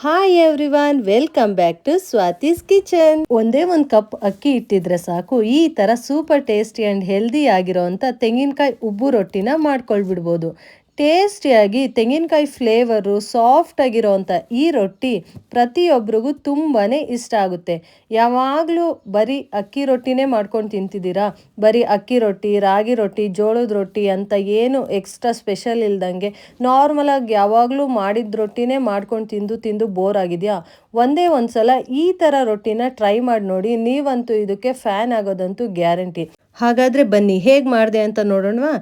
Hi everyone, welcome back to Swathi's kitchen. ಒಂದೇ ಒಂದು cup ಅಕ್ಕಿ ಇಟ್ಟಿದ್ರೆ ಸಾಕು, ಈ ತರ ಸೂಪರ್ ಟೇಸ್ಟಿ ಅಂಡ್ ಹೆಲ್ದಿ ಆಗಿರೋಂಥ ತೆಂಗಿನಕಾಯಿ ಉಬ್ಬು ರೊಟ್ಟಿನ ಮಾಡ್ಕೊಳ್ಬಿಡ್ಬೋದು. ಟೇಸ್ಟಿಯಾಗಿ ತೆಂಗಿನಕಾಯಿ ಫ್ಲೇವರು ಸಾಫ್ಟ್ ಆಗಿರೋಂಥ ಈ ರೊಟ್ಟಿ ಪ್ರತಿಯೊಬ್ಬರಿಗೂ ತುಂಬಾ ಇಷ್ಟ ಆಗುತ್ತೆ. ಯಾವಾಗಲೂ ಬರೀ ಅಕ್ಕಿ ರೊಟ್ಟಿನೇ ಮಾಡ್ಕೊಂಡು ತಿಂತಿದ್ದೀರಾ? ಬರೀ ಅಕ್ಕಿ ರೊಟ್ಟಿ, ರಾಗಿ ರೊಟ್ಟಿ, ಜೋಳದ ರೊಟ್ಟಿ ಅಂತ ಏನು ಎಕ್ಸ್ಟ್ರಾ ಸ್ಪೆಷಲ್ ಇಲ್ದಂಗೆ ನಾರ್ಮಲಾಗಿ ಯಾವಾಗಲೂ ಮಾಡಿದ ರೊಟ್ಟಿನೇ ಮಾಡ್ಕೊಂಡು ತಿಂದು ತಿಂದು ಬೋರ್ ಆಗಿದೆಯಾ? ಒಂದೇ ಒಂದು ಸಲ ಈ ಥರ ರೊಟ್ಟಿನ ಟ್ರೈ ಮಾಡಿ ನೋಡಿ, ನೀವಂತೂ ಇದಕ್ಕೆ ಫ್ಯಾನ್ ಆಗೋದಂತೂ ಗ್ಯಾರಂಟಿ. ಹಾಗಾದರೆ ಬನ್ನಿ ಹೇಗೆ ಮಾಡಿದೆ ಅಂತ ನೋಡೋಣವಾ?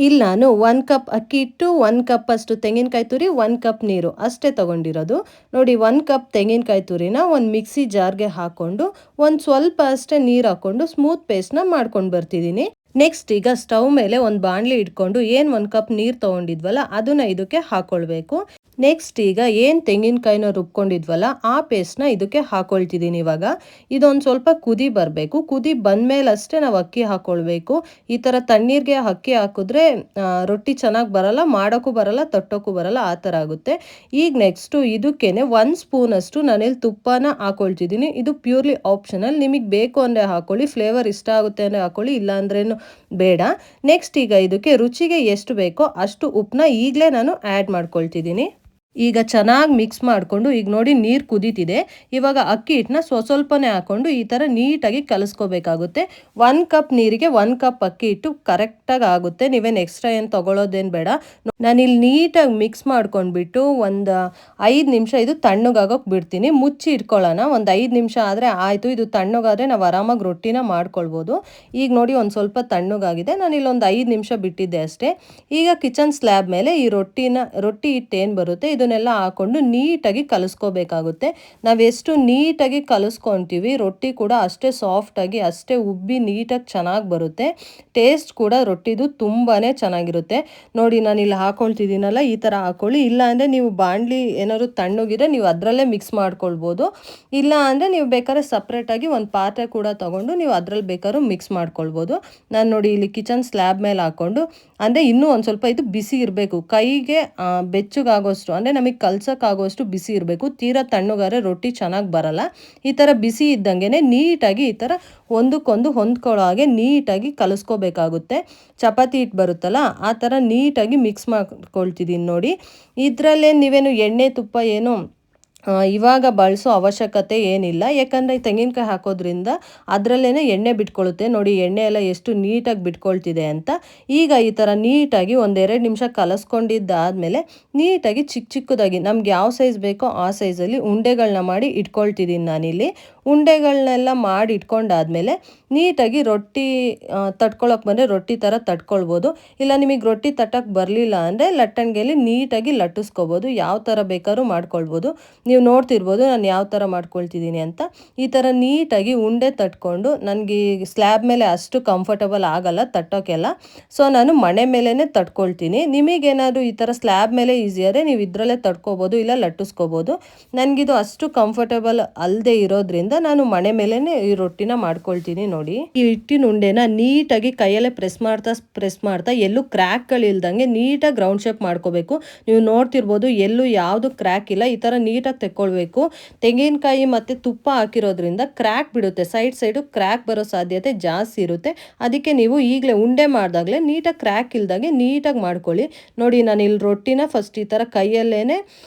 ಇಲ್ಲಿ ನಾನು 1 ಕಪ್ ಅಕ್ಕಿ ಇಟ್ಟು 1 ಕಪ್ ಅಷ್ಟು ತೆಂಗಿನಕಾಯಿ ತುರಿ, 1 ಕಪ್ ನೀರು ಅಷ್ಟೇ ತೊಗೊಂಡಿರೋದು. ನೋಡಿ, 1 ಕಪ್ ತೆಂಗಿನಕಾಯಿ ತುರಿನ ಒಂದು ಮಿಕ್ಸಿ ಜಾರ್ಗೆ ಹಾಕ್ಕೊಂಡು ಒಂದು ಸ್ವಲ್ಪ ಅಷ್ಟೇ ನೀರು ಹಾಕ್ಕೊಂಡು ಸ್ಮೂತ್ ಪೇಸ್ಟ್ನ ಮಾಡ್ಕೊಂಡು ಬರ್ತಿದ್ದೀನಿ. ನೆಕ್ಸ್ಟ್ ಈಗ ಸ್ಟವ್ ಮೇಲೆ ಒಂದು ಬಾಣಲಿ ಇಟ್ಕೊಂಡು ಏನು 1 ಕಪ್ ನೀರು ತೊಗೊಂಡಿದ್ವಲ್ಲ ಅದನ್ನ ಇದಕ್ಕೆ ಹಾಕ್ಕೊಳ್ಬೇಕು. ನೆಕ್ಸ್ಟ್ ಈಗ ಏನು ತೆಂಗಿನಕಾಯಿನ ರುಬ್ಕೊಂಡಿದ್ವಲ್ಲ ಆ ಪೇಸ್ಟ್ನ ಇದಕ್ಕೆ ಹಾಕ್ಕೊಳ್ತಿದ್ದೀನಿ. ಇವಾಗ ಇದೊಂದು ಸ್ವಲ್ಪ ಕುದಿ ಬರಬೇಕು. ಕುದಿ ಬಂದಮೇಲೆ ಅಷ್ಟೇ ನಾವು ಅಕ್ಕಿ ಹಾಕ್ಕೊಳ್ಬೇಕು. ಈ ಥರ ತಣ್ಣೀರಿಗೆ ಅಕ್ಕಿ ಹಾಕಿದ್ರೆ ರೊಟ್ಟಿ ಚೆನ್ನಾಗಿ ಬರಲ್ಲ, ಮಾಡೋಕ್ಕೂ ಬರಲ್ಲ, ತಟ್ಟೋಕ್ಕೂ ಬರಲ್ಲ, ಆ ಥರ ಆಗುತ್ತೆ. ಈಗ ನೆಕ್ಸ್ಟು ಇದಕ್ಕೇನೆ 1 ಸ್ಪೂನಷ್ಟು ನಾನಿಲ್ಲಿ ತುಪ್ಪನ ಹಾಕ್ಕೊಳ್ತಿದ್ದೀನಿ. ಇದು ಪ್ಯೂರ್ಲಿ ಆಪ್ಷನಲ್, ನಿಮಗೆ ಬೇಕು ಅಂದರೆ ಹಾಕ್ಕೊಳ್ಳಿ, ಫ್ಲೇವರ್ ಇಷ್ಟ ಆಗುತ್ತೆ ಅಂದರೆ ಹಾಕ್ಕೊಳ್ಳಿ, ಇಲ್ಲ ಅಂದ್ರೇನು ಬೇಡ. ನೆಕ್ಸ್ಟ್ ಈಗ ಇದಕ್ಕೆ ರುಚಿಗೆ ಎಷ್ಟು ಬೇಕೋ ಅಷ್ಟು ಉಪ್ಪನ್ನ ಈಗಲೇ ನಾನು ಆ್ಯಡ್ ಮಾಡ್ಕೊಳ್ತಿದ್ದೀನಿ. ಈಗ ಚೆನ್ನಾಗಿ ಮಿಕ್ಸ್ ಮಾಡಿಕೊಂಡು ಈಗ ನೋಡಿ ನೀರು ಕುದೀತಿದೆ. ಇವಾಗ ಅಕ್ಕಿ ಹಿಟ್ಟನ್ನ ಸ್ವಲ್ಪನೇ ಹಾಕ್ಕೊಂಡು ಈ ಥರ ನೀಟಾಗಿ ಕಲಿಸ್ಕೋಬೇಕಾಗುತ್ತೆ. 1 ಕಪ್ ನೀರಿಗೆ 1 ಕಪ್ ಅಕ್ಕಿ ಹಿಟ್ಟು ಕರೆಕ್ಟಾಗಿ ಆಗುತ್ತೆ. ನೀವೇನು ಎಕ್ಸ್ಟ್ರಾ ಏನು ತೊಗೊಳೋದೇನು ಬೇಡ. ನಾನಿಲ್ಲಿ ನೀಟಾಗಿ ಮಿಕ್ಸ್ ಮಾಡ್ಕೊಂಡ್ಬಿಟ್ಟು ಒಂದು 5 ನಿಮಿಷ ಇದು ತಣ್ಣಗಾಗೋಕೆ ಬಿಡ್ತೀನಿ. ಮುಚ್ಚಿ ಇಟ್ಕೊಳ್ಳೋಣ. ಒಂದು 5 ನಿಮಿಷ ಆದರೆ ಆಯಿತು. ಇದು ತಣ್ಣಗಾದರೆ ನಾವು ಆರಾಮಾಗಿ ರೊಟ್ಟಿನ ಮಾಡ್ಕೊಳ್ಬೋದು. ಈಗ ನೋಡಿ ಒಂದು ಸ್ವಲ್ಪ ತಣ್ಣಗಾಗಿದೆ. ನಾನಿಲ್ಲಿ ಒಂದು 5 ನಿಮಿಷ ಬಿಟ್ಟಿದ್ದೆ ಅಷ್ಟೇ. ಈಗ ಕಿಚನ್ ಸ್ಲ್ಯಾಬ್ ಮೇಲೆ ಈ ರೊಟ್ಟಿ ಹಿಟ್ಟು ಏನು ಬರುತ್ತೆ ಇದನ್ನೆಲ್ಲ ಹಾಕ್ಕೊಂಡು ನೀಟಾಗಿ ಕಲಿಸ್ಕೋಬೇಕಾಗುತ್ತೆ. ನಾವೆಷ್ಟು ನೀಟಾಗಿ ಕಲಿಸ್ಕೊತೀವಿ ರೊಟ್ಟಿ ಕೂಡ ಅಷ್ಟೇ ಸಾಫ್ಟಾಗಿ, ಅಷ್ಟೇ ಉಬ್ಬಿ ನೀಟಾಗಿ ಚೆನ್ನಾಗಿ ಬರುತ್ತೆ. ಟೇಸ್ಟ್ ಕೂಡ ರೊಟ್ಟಿದು ತುಂಬಾ ಚೆನ್ನಾಗಿರುತ್ತೆ. ನೋಡಿ ನಾನಿಲ್ಲಿ ಹಾಕ್ಕೊಳ್ತಿದ್ದೀನಲ್ಲ, ಈ ಥರ ಹಾಕ್ಕೊಳ್ಳಿ. ಇಲ್ಲ ಅಂದರೆ ನೀವು ಬಾಣಲಿ ಏನಾದ್ರು ತಣ್ಣಗಿದ್ರೆ ನೀವು ಅದರಲ್ಲೇ ಮಿಕ್ಸ್ ಮಾಡ್ಕೊಳ್ಬೋದು. ಇಲ್ಲ ಅಂದರೆ ನೀವು ಬೇಕಾದ್ರೆ ಸಪ್ರೇಟಾಗಿ ಒಂದು ಪಾತ್ರೆ ಕೂಡ ತೊಗೊಂಡು ನೀವು ಅದರಲ್ಲಿ ಬೇಕಾದ್ರೂ ಮಿಕ್ಸ್ ಮಾಡ್ಕೊಳ್ಬೋದು. ನಾನು ನೋಡಿ ಇಲ್ಲಿ ಕಿಚನ್ ಸ್ಲ್ಯಾಬ್ ಮೇಲೆ ಹಾಕ್ಕೊಂಡು, ಅಂದರೆ ಇನ್ನೂ ಒಂದು ಸ್ವಲ್ಪ ಇದು ಬಿಸಿ ಇರಬೇಕು, ಕೈಗೆ ಬೆಚ್ಚಗಾಗೋಷ್ಟು, ಅಂದರೆ ನಮಗೆ ಕಲ್ಸೋಕ್ಕಾಗೋಷ್ಟು ಬಿಸಿ ಇರಬೇಕು. ತೀರಾ ತಣ್ಣಗಾದ್ರೆ ರೊಟ್ಟಿ ಚೆನ್ನಾಗಿ ಬರಲ್ಲ. ಈ ಥರ ಬಿಸಿ ಇದ್ದಂಗೆ ನೀಟಾಗಿ ಈ ಥರ ಒಂದಕ್ಕೊಂದು ಹೊಂದ್ಕೊಳ್ಳೋ ಹಾಗೆ ನೀಟಾಗಿ ಕಲಿಸ್ಕೋಬೇಕಾಗುತ್ತೆ. ಚಪಾತಿ ಹಿಟ್ಟು ಬರುತ್ತಲ್ಲ ಆ ಥರ ನೀಟಾಗಿ ಮಿಕ್ಸ್ ಮಾಡ್ಕೊಳ್ತಿದ್ದೀನಿ. ನೋಡಿ, ಇದರಲ್ಲೇ ನೀವೇನು ಎಣ್ಣೆ ತುಪ್ಪ ಏನು ಇವಾಗ ಬಳಸೋ ಅವಶ್ಯಕತೆ ಏನಿಲ್ಲ, ಯಾಕಂದರೆ ತೆಂಗಿನಕಾಯಿ ಹಾಕೋದ್ರಿಂದ ಅದರಲ್ಲೇ ಎಣ್ಣೆ ಬಿಟ್ಕೊಳ್ಳುತ್ತೆ. ನೋಡಿ ಎಣ್ಣೆ ಎಲ್ಲ ಎಷ್ಟು ನೀಟಾಗಿ ಬಿಟ್ಕೊಳ್ತಿದೆ ಅಂತ. ಈಗ ಈ ಥರ ನೀಟಾಗಿ 1-2 ನಿಮಿಷ ಕಲಸ್ಕೊಂಡಿದ್ದಾದಮೇಲೆ ನೀಟಾಗಿ ಚಿಕ್ಕದಾಗಿ ನಮ್ಗೆ ಯಾವ ಸೈಜ್ ಬೇಕೋ ಆ ಸೈಜಲ್ಲಿ ಉಂಡೆಗಳನ್ನ ಮಾಡಿ ಇಟ್ಕೊಳ್ತಿದ್ದೀನಿ ನಾನಿಲ್ಲಿ. ಉಂಡೆಗಳನ್ನೆಲ್ಲ ಮಾಡಿ ಇಟ್ಕೊಂಡಾದ್ಮೇಲೆ ನೀಟಾಗಿ ರೊಟ್ಟಿ ತಟ್ಕೊಳಕ್ಕೆ ಬಂದರೆ ರೊಟ್ಟಿ ಥರ ತಟ್ಕೊಳ್ಬೋದು. ಇಲ್ಲ ನಿಮಗೆ ರೊಟ್ಟಿ ತಟ್ಟಕ್ಕೆ ಬರಲಿಲ್ಲ ಅಂದರೆ ಲಟ್ಟಣಿಗೆಯಲ್ಲಿ ನೀಟಾಗಿ ಲಟ್ಟಿಸ್ಕೋಬೋದು. ಯಾವ ಥರ ಬೇಕಾದ್ರೂ ಮಾಡ್ಕೊಳ್ಬೋದು. ನೀವು ನೋಡ್ತಿರ್ಬೋದು ನಾನು ಯಾವ ಥರ ಮಾಡ್ಕೊಳ್ತಿದ್ದೀನಿ ಅಂತ. ಈ ಥರ ನೀಟಾಗಿ ಉಂಡೆ ತಟ್ಕೊಂಡು, ನನಗೆ ಸ್ಲ್ಯಾಬ್ ಮೇಲೆ ಅಷ್ಟು ಕಂಫರ್ಟಬಲ್ ಆಗಲ್ಲ ತಟ್ಟೋಕ್ಕೆಲ್ಲ, ಸೊ ನಾನು ಮಣೆ ಮೇಲೇ ತಟ್ಕೊಳ್ತೀನಿ. ನಿಮಗೇನಾದರೂ ಈ ಥರ ಸ್ಲ್ಯಾಬ್ ಮೇಲೆ ಈಸಿಯಾದರೆ ನೀವು ಇದರಲ್ಲೇ ತಟ್ಕೋಬೋದು, ಇಲ್ಲ ಲಟ್ಟಿಸ್ಕೋಬೋದು. ನನಗಿದು ಅಷ್ಟು ಕಂಫರ್ಟಬಲ್ ಅಲ್ಲದೆ ಇರೋದ್ರಿಂದ ನಾನು ಮಣೆ ಮೇಲೇ ಈ ರೊಟ್ಟಿನ ಮಾಡ್ಕೊಳ್ತೀನಿ. ನೋಡಿ, ಈ ಹಿಟ್ಟಿನ ಉಂಡೆನ ನೀಟಾಗಿ ಕೈಯಲ್ಲೇ ಪ್ರೆಸ್ ಮಾಡ್ತಾ ಎಲ್ಲೂ ಕ್ರ್ಯಾಕ್ಗಳಿಲ್ದಂಗೆ ನೀಟಾಗಿ ರೌಂಡ್ ಶೇಪ್ ಮಾಡ್ಕೋಬೇಕು. ನೀವು ನೋಡ್ತಿರ್ಬೋದು ಎಲ್ಲೂ ಯಾವುದು ಕ್ರ್ಯಾಕ್ ಇಲ್ಲ. ಈ ಥರ ನೀಟಾಗಿ ತೆಕ್ಕೊಳ್ಬೇಕು. ತೆಂಗಿನಕಾಯಿ ಮತ್ತು ತುಪ್ಪ ಹಾಕಿರೋದ್ರಿಂದ ಕ್ರ್ಯಾಕ್ ಬಿಡುತ್ತೆ, ಸೈಡು ಕ್ರ್ಯಾಕ್ ಬರೋ ಸಾಧ್ಯತೆ ಜಾಸ್ತಿ ಇರುತ್ತೆ. ಅದಕ್ಕೆ ನೀವು ಈಗಲೇ ಉಂಡೆ ಮಾಡಿದಾಗಲೇ ನೀಟಾಗಿ ಕ್ರ್ಯಾಕ್ ಇಲ್ದಾಗೆ ನೀಟಾಗಿ ಮಾಡ್ಕೊಳ್ಳಿ. ನೋಡಿ ನಾನು ಇಲ್ಲಿ ರೊಟ್ಟಿನ ಫಸ್ಟ್ ಈ ಥರ ಕೈಯಲ್ಲೇ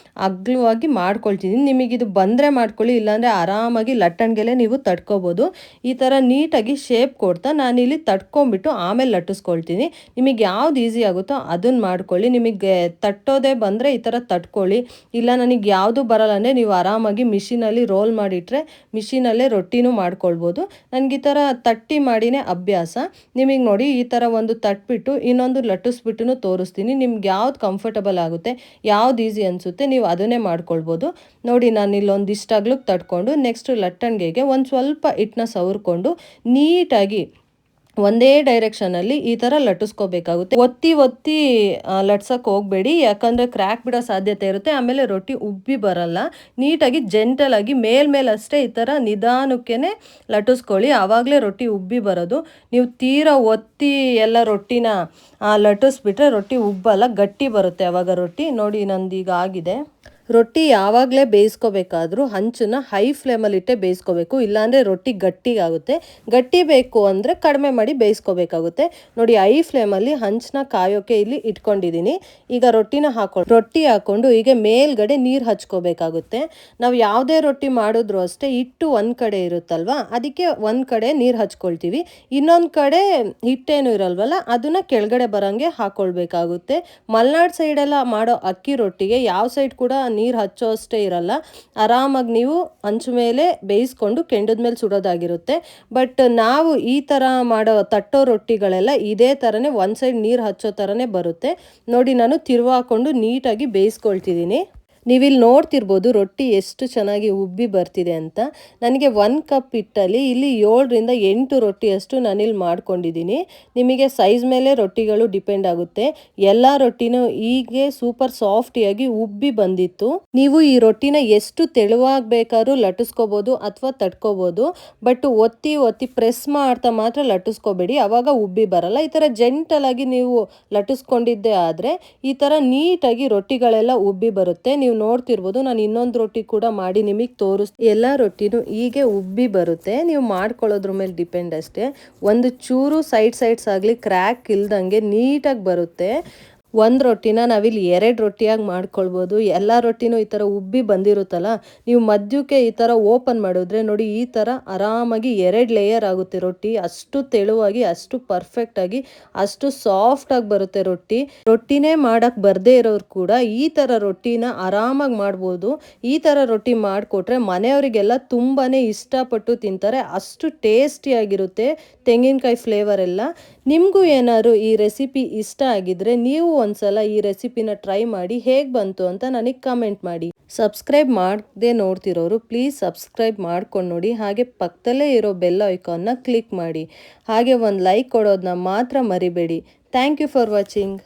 ಅಗ್ಲವಾಗಿ ಮಾಡ್ಕೊಳ್ತಿದ್ದೀನಿ. ನಿಮಗಿದು ಬಂದರೆ ಮಾಡ್ಕೊಳ್ಳಿ, ಇಲ್ಲಾಂದರೆ ಆರಾಮಾಗಿ ಲಟ್ಟಣಿಗೆಲ್ಲೇ ನೀವು ತಟ್ಕೋಬೋದು. ಈ ಥರ ನೀಟಾಗಿ ಶೇಪ್ ಕೊಡ್ತಾ ನಾನಿಲ್ಲಿ ತಟ್ಕೊಂಡ್ಬಿಟ್ಟು ಆಮೇಲೆ ಲಟ್ಟಿಸ್ಕೊಳ್ತೀನಿ. ನಿಮಗೆ ಯಾವ್ದು ಈಸಿ ಆಗುತ್ತೋ ಅದನ್ನು ಮಾಡ್ಕೊಳ್ಳಿ. ನಿಮಗೆ ತಟ್ಟೋದೇ ಬಂದರೆ ಈ ಥರ ತಟ್ಕೊಳ್ಳಿ. ಇಲ್ಲ ನನಗೆ ಯಾವುದು ಬರಲ್ಲ ಅಂದರೆ ನೀವು ಆರಾಮಾಗಿ ಮಿಷಿನಲ್ಲಿ ರೋಲ್ ಮಾಡಿಟ್ರೆ ಮಿಷಿನಲ್ಲೇ ರೊಟ್ಟಿನೂ ಮಾಡ್ಕೊಳ್ಬೋದು. ನನಗೆ ಈ ಥರ ತಟ್ಟಿ ಮಾಡಿನೇ ಅಭ್ಯಾಸ. ನಿಮಗೆ ನೋಡಿ ಈ ಥರ ಒಂದು ತಟ್ಬಿಟ್ಟು ಇನ್ನೊಂದು ಲಟ್ಟಿಸ್ಬಿಟ್ಟು ತೋರಿಸ್ತೀನಿ. ನಿಮ್ಗೆ ಯಾವ್ದು ಕಂಫರ್ಟಬಲ್ ಆಗುತ್ತೆ, ಯಾವ್ದು ಈಸಿ ಅನಿಸುತ್ತೆ ನೀವು ಅದನ್ನೇ ಮಾಡ್ಕೊಳ್ಬೋದು. ನೋಡಿ ನಾನು ಇಲ್ಲೊಂದಿಷ್ಟು ಅಗ್ಲಕ್ಕೆ ತಟ್ಕೊಂಡು ನೆಕ್ಸ್ಟ್ ಲಟ್ಟಣಿಗೆಗೆ ಒಂದು ಸ್ವಲ್ಪ ಹಿಟ್ಟನ್ನ ಸವರ್ಕೊಂಡು ನೀಟಾಗಿ ಒಂದೇ ಡೈರೆಕ್ಷನಲ್ಲಿ ಈ ಥರ ಲಟ್ಟಿಸ್ಕೋಬೇಕಾಗುತ್ತೆ. ಒತ್ತಿ ಲಟ್ಸಕ್ಕೆ ಹೋಗಬೇಡಿ, ಯಾಕಂದರೆ ಕ್ರ್ಯಾಕ್ ಬಿಡೋ ಸಾಧ್ಯತೆ ಇರುತ್ತೆ. ಆಮೇಲೆ ರೊಟ್ಟಿ ಉಬ್ಬಿ ಬರಲ್ಲ. ನೀಟಾಗಿ ಜೆಂಟಲಾಗಿ ಮೇಲ್ಮೇಲಷ್ಟೇ ಈ ಥರ ನಿಧಾನಕ್ಕೇ ಲಟ್ಟಿಸ್ಕೊಳ್ಳಿ, ಆವಾಗಲೇ ರೊಟ್ಟಿ ಉಬ್ಬಿ ಬರೋದು. ನೀವು ತೀರಾ ಒತ್ತಿ ಎಲ್ಲ ರೊಟ್ಟಿನ ಲಟ್ಟಿಸ್ಬಿಟ್ರೆ ರೊಟ್ಟಿ ಉಬ್ಬಲ್ಲ, ಗಟ್ಟಿ ಬರುತ್ತೆ ಆವಾಗ ರೊಟ್ಟಿ. ನೋಡಿ ನಂದೀಗ ಆಗಿದೆ. ರೊಟ್ಟಿ ಯಾವಾಗಲೇ ಬೇಯಿಸ್ಕೋಬೇಕಾದ್ರೂ ಹಂಚನ್ನ ಹೈ ಫ್ಲೇಮಲ್ಲಿ ಇಟ್ಟೆ ಬೇಯಿಸ್ಕೋಬೇಕು, ಇಲ್ಲಾಂದರೆ ರೊಟ್ಟಿ ಗಟ್ಟಿಗಾಗುತ್ತೆ. ಗಟ್ಟಿ ಬೇಕು ಅಂದರೆ ಕಡಿಮೆ ಮಾಡಿ ಬೇಯಿಸ್ಕೋಬೇಕಾಗುತ್ತೆ. ನೋಡಿ, ಹೈ ಫ್ಲೇಮಲ್ಲಿ ಹಂಚನ್ನ ಕಾಯೋಕೆ ಇಲ್ಲಿ ಇಟ್ಕೊಂಡಿದ್ದೀನಿ. ಈಗ ರೊಟ್ಟಿ ಹಾಕ್ಕೊಂಡು ಈಗ ಮೇಲ್ಗಡೆ ನೀರು ಹಚ್ಕೋಬೇಕಾಗುತ್ತೆ. ನಾವು ಯಾವುದೇ ರೊಟ್ಟಿ ಮಾಡಿದ್ರು ಅಷ್ಟೇ ಹಿಟ್ಟು ಒಂದು ಕಡೆ ಇರುತ್ತಲ್ವ, ಅದಕ್ಕೆ ಒಂದು ಕಡೆ ನೀರು ಹಚ್ಕೊಳ್ತೀವಿ, ಇನ್ನೊಂದು ಕಡೆ ಹಿಟ್ಟೇನು ಇರಲ್ವಲ್ಲ ಅದನ್ನು ಕೆಳಗಡೆ ಬರೋಂಗೆ ಹಾಕ್ಕೊಳ್ಬೇಕಾಗುತ್ತೆ. ಮಲೆನಾಡು ಸೈಡೆಲ್ಲ ಮಾಡೋ ಅಕ್ಕಿ ರೊಟ್ಟಿಗೆ ಯಾವ ಸೈಡ್ ಕೂಡ ನೀರು ಹಚ್ಚೋ ಅಷ್ಟೇ ಇರಲ್ಲ, ಆರಾಮಾಗಿ ನೀವು ಹಂಚು ಮೇಲೆ ಬೇಯಿಸ್ಕೊಂಡು ಕೆಂಡದ ಮೇಲೆ ಸುಡೋದಾಗಿರುತ್ತೆ. ಬಟ್ ನಾವು ಈ ಥರ ಮಾಡೋ ತಟ್ಟೋ ರೊಟ್ಟಿಗಳೆಲ್ಲ ಇದೇ ಥರನೇ ಒಂದು ಸೈಡ್ ನೀರು ಹಚ್ಚೋ ಥರನೇ ಬರುತ್ತೆ. ನೋಡಿ, ನಾನು ತಿರುವು ಹಾಕ್ಕೊಂಡು ನೀಟಾಗಿ ಬೇಯಿಸ್ಕೊಳ್ತಿದ್ದೀನಿ. ನೀವಿಲ್ಲಿ ನೋಡ್ತಿರ್ಬೋದು ರೊಟ್ಟಿ ಎಷ್ಟು ಚೆನ್ನಾಗಿ ಉಬ್ಬಿ ಬರ್ತಿದೆ ಅಂತ. ನನಗೆ 1 ಕಪ್ ಹಿಟ್ಟಲ್ಲಿ ಇಲ್ಲಿ 7ರಿಂದ 8 ರೊಟ್ಟಿಯಷ್ಟು ನಾನಿಲ್ಲಿ ಮಾಡ್ಕೊಂಡಿದ್ದೀನಿ. ನಿಮಗೆ ಸೈಜ್ ಮೇಲೆ ರೊಟ್ಟಿಗಳು ಡಿಪೆಂಡ್ ಆಗುತ್ತೆ. ಎಲ್ಲ ರೊಟ್ಟಿನೂ ಹೀಗೆ ಸೂಪರ್ ಸಾಫ್ಟಿಯಾಗಿ ಉಬ್ಬಿ ಬಂದಿತ್ತು. ನೀವು ಈ ರೊಟ್ಟಿನ ಎಷ್ಟು ತೆಳುವಾಗಿ ಬೇಕಾದ್ರೂ ಲಟ್ಟಿಸ್ಕೋಬೋದು ಅಥವಾ ತಟ್ಕೋಬೋದು, ಬಟ್ ಒತ್ತಿ ಒತ್ತಿ ಪ್ರೆಸ್ ಮಾಡ್ತಾ ಮಾತ್ರ ಲಟ್ಟಿಸ್ಕೋಬೇಡಿ, ಅವಾಗ ಉಬ್ಬಿ ಬರಲ್ಲ. ಈ ಥರ ಜೆಂಟಲ್ ಆಗಿ ನೀವು ಲಟ್ಟಿಸ್ಕೊಂಡಿದ್ದೇ ಆದರೆ ಈ ಥರ ನೀಟಾಗಿ ರೊಟ್ಟಿಗಳೆಲ್ಲ ಉಬ್ಬಿ ಬರುತ್ತೆ. ನೀವು ನೋಡ್ತಿರ್ಬೋದು, ನಾನು ಇನ್ನೊಂದು ರೊಟ್ಟಿ ಕೂಡ ಮಾಡಿ ನಿಮಗೆ ಎಲ್ಲ ರೊಟ್ಟಿನೂ ಹೀಗೆ ಉಬ್ಬಿ ಬರುತ್ತೆ. ನೀವು ಮಾಡ್ಕೊಳ್ಳೋದ್ರ ಮೇಲೆ ಡಿಪೆಂಡ್ ಅಷ್ಟೇ. ಒಂದು ಚೂರು ಸೈಡ್ಸ್ ಆಗಲಿ ಕ್ರ್ಯಾಕ್ ಇಲ್ದಂಗೆ ನೀಟಾಗಿ ಬರುತ್ತೆ. ಒಂದು ರೊಟ್ಟಿನ ನಾವಿಲ್ಲಿ 2 ರೊಟ್ಟಿಯಾಗಿ ಮಾಡ್ಕೊಳ್ಬೋದು. ಎಲ್ಲ ರೊಟ್ಟಿನೂ ಈ ಥರ ಉಬ್ಬಿ ಬಂದಿರುತ್ತಲ್ಲ, ನೀವು ಮಧ್ಯಕ್ಕೆ ಈ ಥರ ಓಪನ್ ಮಾಡಿದ್ರೆ ನೋಡಿ ಈ ಥರ ಆರಾಮಾಗಿ 2 ಲೇಯರ್ ಆಗುತ್ತೆ ರೊಟ್ಟಿ. ಅಷ್ಟು ತೆಳುವಾಗಿ, ಅಷ್ಟು ಪರ್ಫೆಕ್ಟಾಗಿ, ಅಷ್ಟು ಸಾಫ್ಟಾಗಿ ಬರುತ್ತೆ ರೊಟ್ಟಿನೇ ಮಾಡೋಕ್ಕೆ ಬರದೇ ಇರೋರು ಕೂಡ ಈ ಥರ ರೊಟ್ಟಿನ ಆರಾಮಾಗಿ ಮಾಡ್ಬೋದು. ಈ ಥರ ರೊಟ್ಟಿ ಮಾಡಿಕೊಟ್ರೆ ಮನೆಯವರಿಗೆಲ್ಲ ತುಂಬಾ ಇಷ್ಟಪಟ್ಟು ತಿಂತಾರೆ. ಅಷ್ಟು ಟೇಸ್ಟಿಯಾಗಿರುತ್ತೆ ತೆಂಗಿನಕಾಯಿ ಫ್ಲೇವರ್ ಎಲ್ಲ. ನಿಮಗೂ ಏನಾದ್ರು ಈ ರೆಸಿಪಿ ಇಷ್ಟ ಆಗಿದ್ರೆ ನೀವು ಒಂದ್ಸಲ ಈ ರೆಸಿಪಿನ ಟ್ರೈ ಮಾಡಿ ಹೇಗೆ ಬಂತು ಅಂತ ನನಗೆ ಕಮೆಂಟ್ ಮಾಡಿ. ಸಬ್ಸ್ಕ್ರೈಬ್ ಮಾಡದೆ ನೋಡ್ತಿರೋರು ಪ್ಲೀಸ್ ಸಬ್ಸ್ಕ್ರೈಬ್ ಮಾಡ್ಕೊಂಡು ನೋಡಿ. ಹಾಗೆ ಪಕ್ಕದಲ್ಲೇ ಇರೋ ಬೆಲ್ ಐಕಾನ್ನ ಕ್ಲಿಕ್ ಮಾಡಿ. ಹಾಗೆ ಒಂದು ಲೈಕ್ ಕೊಡೋದನ್ನ ಮಾತ್ರ ಮರಿಬೇಡಿ. Thank you for watching.